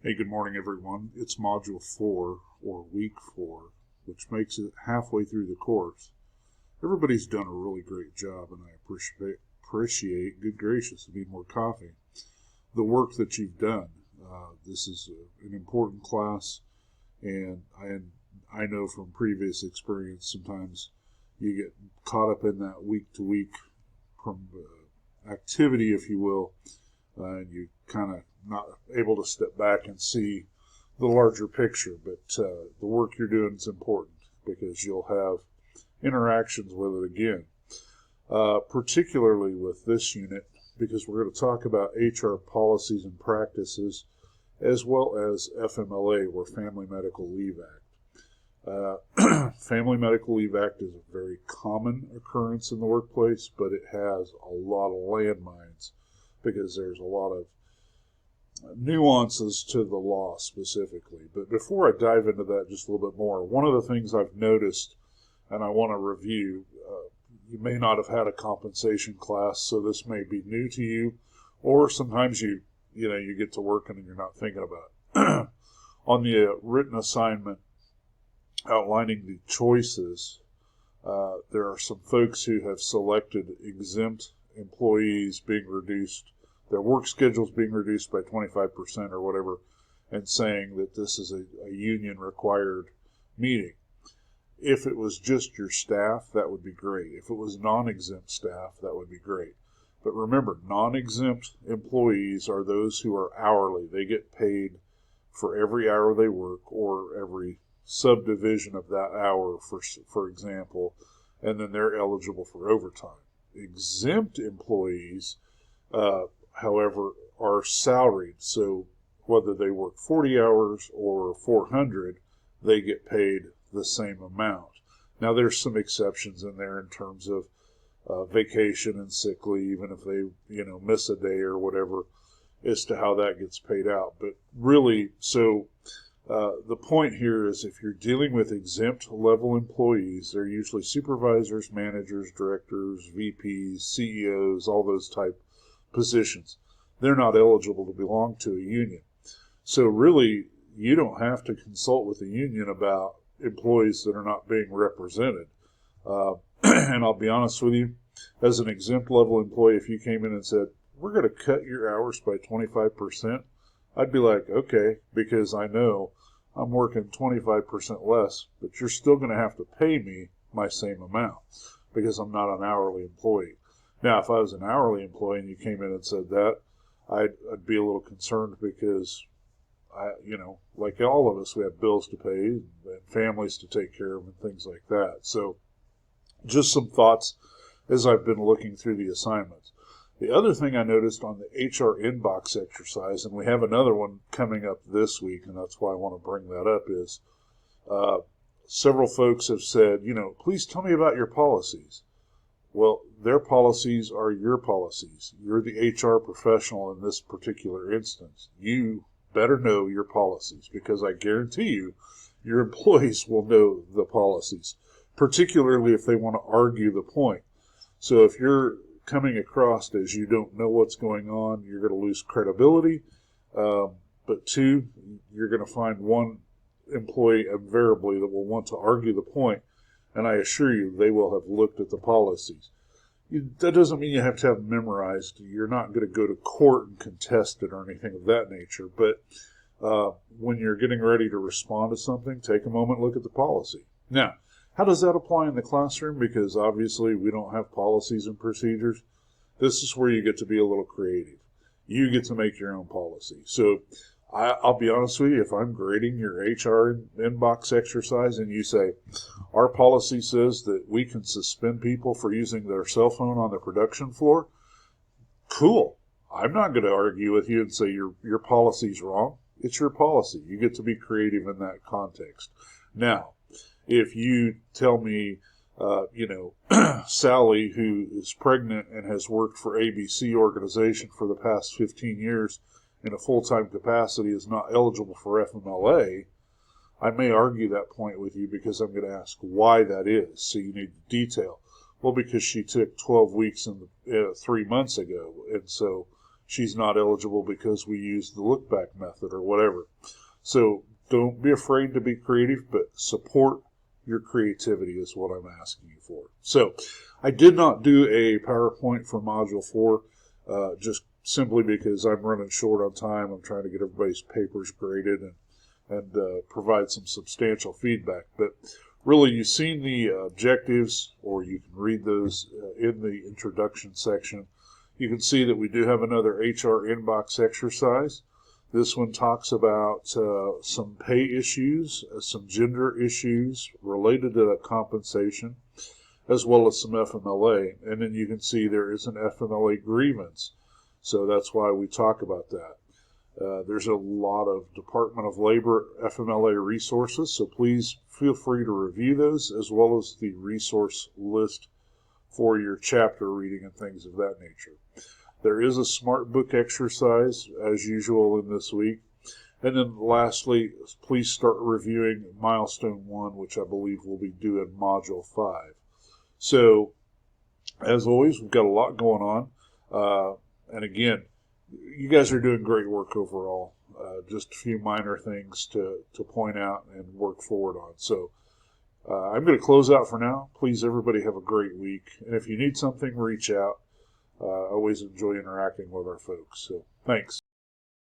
Hey, good morning, everyone. It's Module 4, or Week 4, which makes it halfway through the course. Everybody's done a really great job, and I appreciate, good gracious, I need more coffee, the work that you've done. This is an important class, and I know from previous experience sometimes you get caught up in that week-to-week from activity, if you will, and you kind of not able to step back and see the larger picture. But the work you're doing is important because you'll have interactions with it again, particularly with this unit, because we're going to talk about HR policies and practices as well as FMLA, or Family Medical Leave Act. Family Medical Leave Act is a very common occurrence in the workplace, but it has a lot of landmines because there's a lot of nuances to the law specifically. But before I dive into that just a little bit more, one of the things I've noticed and I want to review, you may not have had a compensation class, so this may be new to you, or sometimes you get to work and you're not thinking about it. On the written assignment outlining the choices, there are some folks who have selected exempt employees being reduced, their work schedules being reduced by 25% or whatever, and saying that this is a union required meeting. If it was just your staff, that would be great. If it was non-exempt staff, that would be great. But remember, non-exempt employees are those who are hourly. They get paid for every hour they work or every subdivision of that hour, for example, and then they're eligible for overtime. Exempt employees, however, are salaried, so whether they work 40 hours or 400, they get paid the same amount. Now, there's some exceptions in there in terms of vacation and sick leave, and if they miss a day or whatever, as to how that gets paid out. But really, so the point here is if you're dealing with exempt level employees, they're usually supervisors, managers, directors, VPs, CEOs, all those type positions. They're not eligible to belong to a union. So really, you don't have to consult with the union about employees that are not being represented. And I'll be honest with you, as an exempt level employee, if you came in and said, we're going to cut your hours by 25%, I'd be like, okay, because I know I'm working 25% less, but you're still going to have to pay me my same amount because I'm not an hourly employee. Now, if I was an hourly employee and you came in and said that, I'd be a little concerned because like all of us, we have bills to pay and families to take care of and things like that. So just some thoughts as I've been looking through the assignments. The other thing I noticed on the HR inbox exercise, and we have another one coming up this week, and that's why I want to bring that up, is several folks have said, please tell me about your policies. Well, their policies are your policies. You're the HR professional in this particular instance. You better know your policies, because I guarantee you your employees will know the policies, particularly if they want to argue the point. So if you're coming across as you don't know what's going on, you're going to lose credibility. But two, you're going to find one employee invariably that will want to argue the point, and I assure you they will have looked at the policies. That doesn't mean you have to have them memorized. You're not going to go to court and contest it or anything of that nature. But when you're getting ready to respond to something, take a moment, look at the policy. Now, how does that apply in the classroom? Because obviously we don't have policies and procedures. This is where you get to be a little creative. You get to make your own policy. So I'll be honest with you, if I'm grading your HR inbox exercise and you say, our policy says that we can suspend people for using their cell phone on the production floor, cool. I'm not going to argue with you and say your policy's wrong. It's your policy. You get to be creative in that context. Now, if you tell me, Sally, who is pregnant and has worked for ABC organization for the past 15 years in a full-time capacity, is not eligible for FMLA, I may argue that point with you because I'm going to ask why that is. So you need detail. Well, because she took 12 weeks 3 months ago, and so she's not eligible because we used the look back method or whatever. So don't be afraid to be creative, but support your creativity is what I'm asking you for. So I did not do a PowerPoint for Module 4, just simply because I'm running short on time. I'm trying to get everybody's papers graded and provide some substantial feedback. But really, you've seen the objectives, or you can read those in the introduction section. You can see that we do have another HR inbox exercise. This one talks about some pay issues, some gender issues related to that compensation, as well as some FMLA. And then you can see there is an FMLA grievance. So that's why we talk about that. There's a lot of Department of Labor FMLA resources, so please feel free to review those, as well as the resource list for your chapter reading and things of that nature. There is a smart book exercise, as usual, in this week. And then lastly, please start reviewing Milestone 1, which I believe will be due in Module 5. So, as always, we've got a lot going on. And again, you guys are doing great work overall. Just a few minor things to point out and work forward on. So I'm going to close out for now. Please, everybody, have a great week. And if you need something, reach out. I always enjoy interacting with our folks. So thanks.